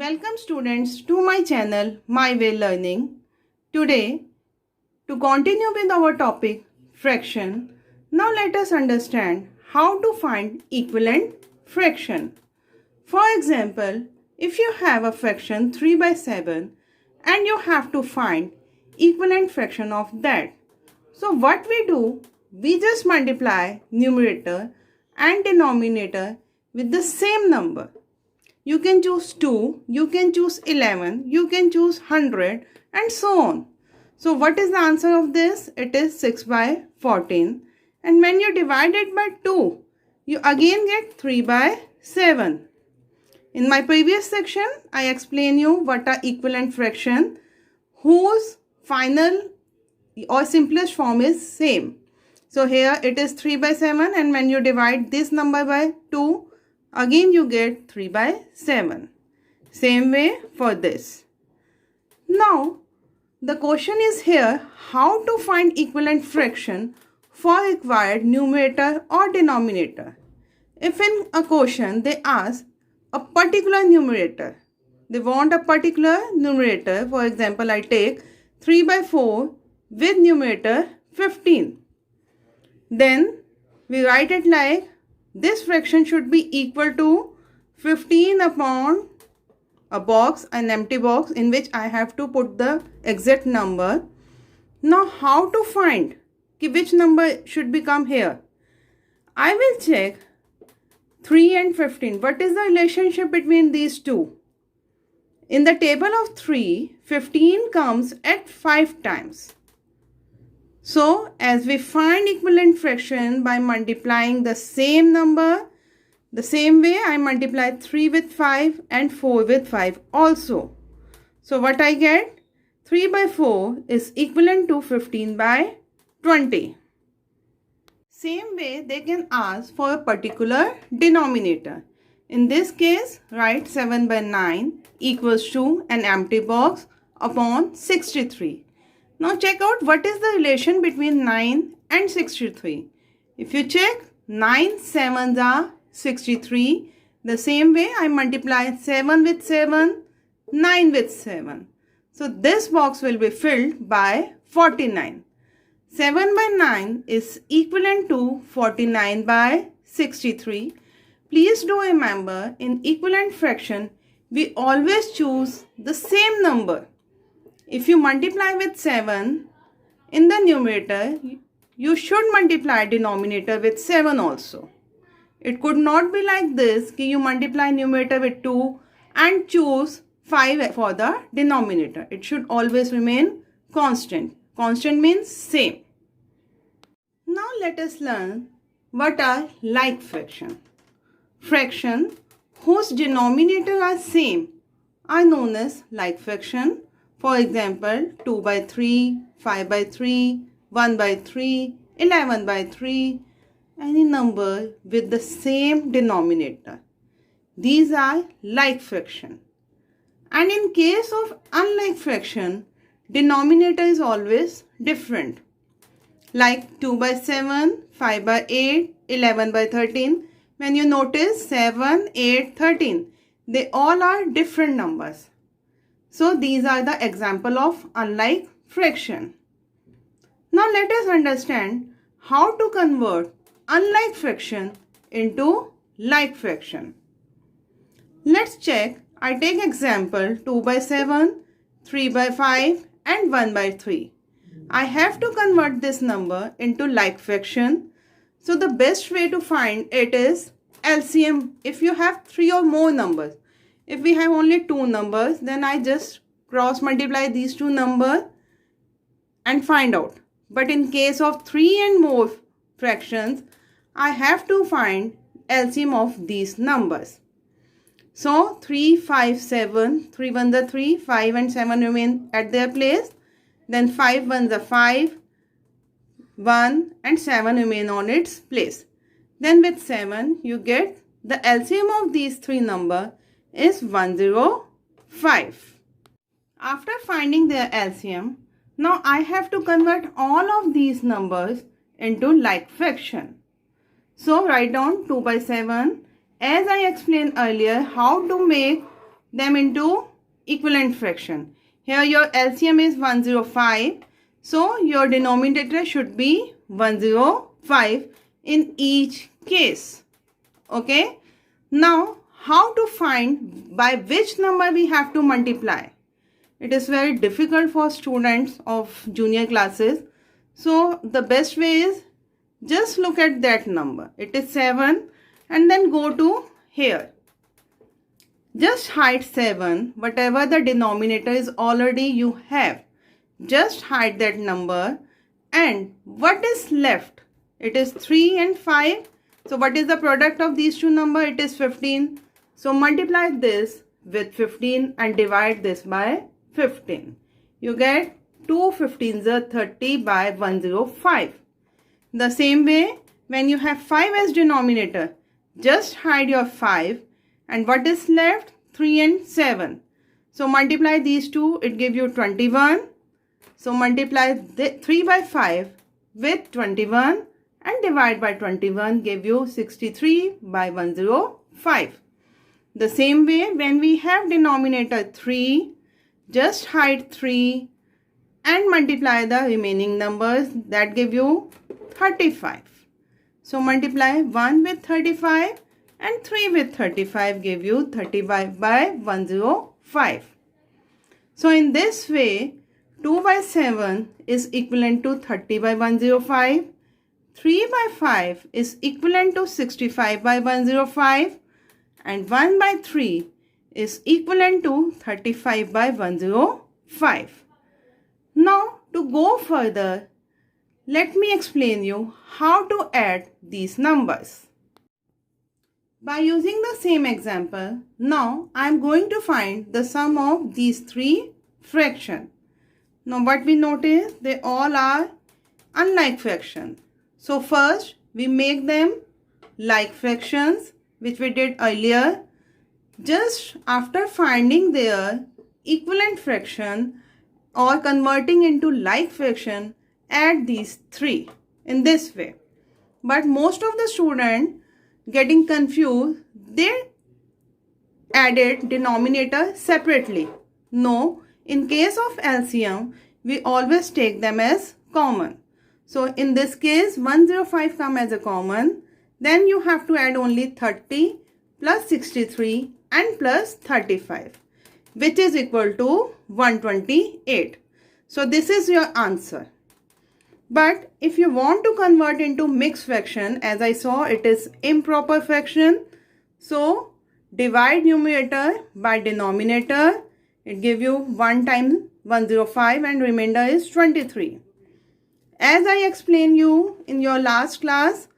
Welcome students to my channel My Way Learning. Today, to continue with our topic fraction, now let us understand how to find equivalent fraction. For example, if you have a fraction 3 by 7 and you have to find equivalent fraction of that. So what we do, we just multiply numerator and denominator with the same number. You can choose 2, you can choose 11, you can choose 100 and so on. So what is the answer of this? It is 6 by 14. And when you divide it by 2, you again get 3 by 7. In my previous section, I explain you what are equivalent fraction whose final or simplest form is same. So here it is 3 by 7 and when you divide this number by 2, again you get 3 by 7. Same way for this. Now the question is here how to find equivalent fraction for required numerator or denominator. If in a question they ask a particular numerator, they want a particular numerator, for example I take 3 by 4 with numerator 15. Then we write it like this fraction should be equal to 15 upon a box, an empty box in which I have to put the exact number. Now how to find which number should become here? I will check 3 and 15. What is the relationship between these two? In the table of 3, 15 comes at 5 times. So, as we find equivalent fraction by multiplying the same number, the same way I multiply 3 with 5 and 4 with 5 also. So, what I get? 3 by 4 is equivalent to 15 by 20. Same way they can ask for a particular denominator. In this case, write 7 by 9 equals to an empty box upon 63. Now check out what is the relation between 9 and 63. If you check 9 sevens are 63. The same way I multiply 7 with 7, 9 with 7. So this box will be filled by 49. 7 by 9 is equivalent to 49 by 63. Please do remember in equivalent fraction we always choose the same number. If you multiply with 7 in the numerator, you should multiply denominator with 7 also. It could not be like this, that you multiply numerator with 2 and choose 5 for the denominator. It should always remain constant. Constant means same. Now let us learn what are like fraction. Fraction whose denominator are same are known as like fraction. For example, 2 by 3, 5 by 3, 1 by 3, 11 by 3, any number with the same denominator. These are like fraction. And in case of unlike fraction, denominator is always different. Like 2 by 7, 5 by 8, 11 by 13. When you notice 7, 8, 13, they all are different numbers. So these are the example of unlike fraction. Now let us understand how to convert unlike fraction into like fraction. Let's check. I take example 2 by 7, 3 by 5 and 1 by 3. I have to convert this number into like fraction. So the best way to find it is LCM if you have 3 or more numbers. If we have only 2 numbers, then I just cross multiply these 2 numbers and find out. But in case of 3 and more fractions, I have to find LCM of these numbers. So 3, 5, 7, 3 ones are 3, 5 and 7 remain at their place. Then 5 ones are 5, 1 and 7 remain on its place. Then with 7, you get the LCM of these 3 numbers is 105. After finding their LCM, now I have to convert all of these numbers into like fraction. So write down 2 by 7. As I explained earlier how to make them into equivalent fraction. Here your LCM is 105. So your denominator should be 105 in each case. Okay. Now how to find by which number we have to multiply? It is very difficult for students of junior classes. So the best way is just look at that number. It is 7 and then go to here. Just hide 7. Whatever the denominator is already you have. Just hide that number. And what is left? It is 3 and 5. So what is the product of these two numbers? It is 15. So multiply this with 15 and divide this by 15. You get 2 15s are 30 by 105. The same way, when you have 5 as denominator, just hide your 5 and what is left? 3 and 7. So multiply these two, it gives you 21. So multiply 3 by 5 with 21 and divide by 21 give you 63 by 105. The same way, when we have denominator 3, just hide 3 and multiply the remaining numbers, that give you 35. So multiply 1 with 35 and 3 with 35 give you 35 by 105. So in this way, 2 by 7 is equivalent to 30 by 105. 3 by 5 is equivalent to 65 by 105. And 1 by 3 is equivalent to 35 by 105. Now to go further, let me explain you how to add these numbers. By using the same example, now I am going to find the sum of these three fractions. Now what we notice, they all are unlike fractions. So first we make them like fractions, which we did earlier. Just after finding their equivalent fraction or converting into like fraction, add these three in this way. But most of the students getting confused, they added denominator separately. No, in case of LCM, we always take them as common. So in this case, 105 come as a common. Then you have to add only 30 plus 63 and plus 35, which is equal to 128. So this is your answer. But if you want to convert into mixed fraction, as I saw, it is improper fraction. So divide numerator by denominator. It gives you 1 times 105 and remainder is 23. As I explained you in your last class,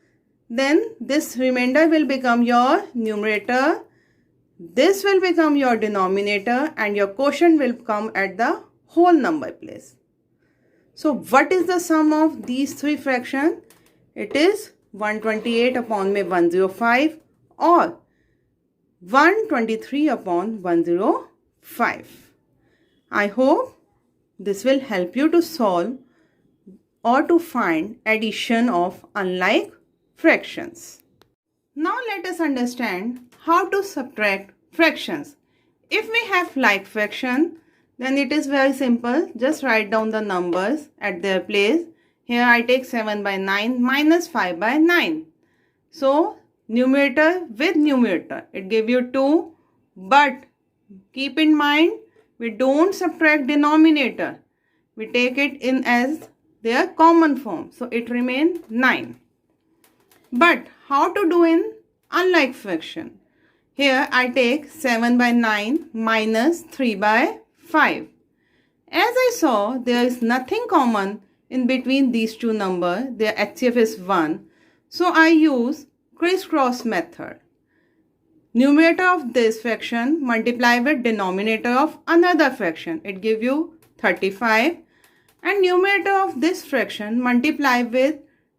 then this remainder will become your numerator. This will become your denominator and your quotient will come at the whole number place. So what is the sum of these three fractions? It is 128 upon 105 or 123 upon 105. I hope this will help you to solve or to find addition of unlike fractions. Now let us understand how to subtract fractions. If we have like fraction, then it is very simple. Just write down the numbers at their place. Here I take 7 by 9 minus 5 by 9. So numerator with numerator, it gives you 2. But keep in mind, we don't subtract denominator. We take it in as their common form. So it remains 9. But how to do in unlike fraction? Here I take 7 by 9 minus 3 by 5. As I saw, there is nothing common in between these two numbers. Their HCF is 1. So I use crisscross method. Numerator of this fraction multiply with denominator of another fraction. It gives you 35. And numerator of this fraction multiply with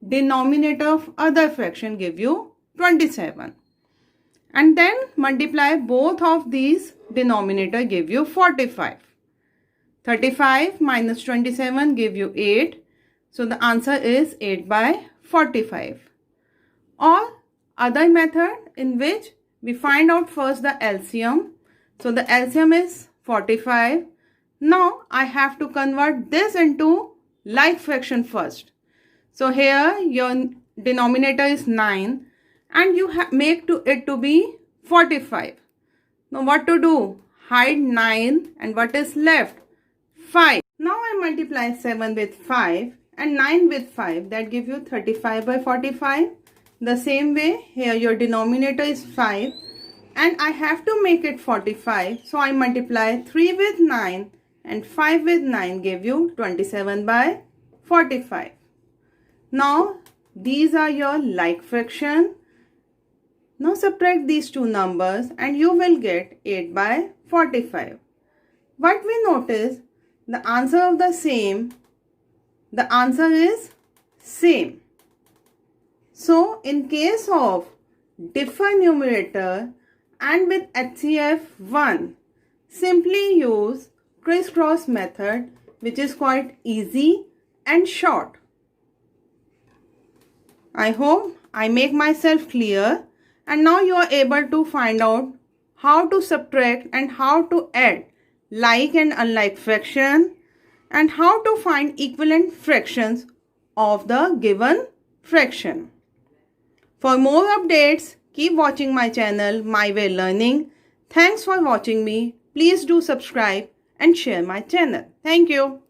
denominator of other fraction give you 27. And then multiply both of these denominator give you 45. 35 minus 27 give you 8. So the answer is 8 by 45. Or other method in which we find out first the LCM. So the LCM is 45. Now I have to convert this into like fraction first. So here your denominator is 9 and you make it to be 45. Now what to do? Hide 9 and what is left? 5. Now I multiply 7 with 5 and 9 with 5. That gives you 35 by 45. The same way here your denominator is 5 and I have to make it 45. So I multiply 3 with 9 and 5 with 9 give you 27 by 45. Now these are your like fraction. Now subtract these two numbers and you will get 8 by 45. What we notice, the answer of the answer is same. So in case of differ numerator and with HCF 1, simply use crisscross method, which is quite easy and short. I hope I make myself clear, and now you are able to find out how to subtract and how to add like and unlike fraction and how to find equivalent fractions of the given fraction. For more updates, keep watching my channel, My Way Learning. Thanks for watching me. Please do subscribe and share my channel. Thank you.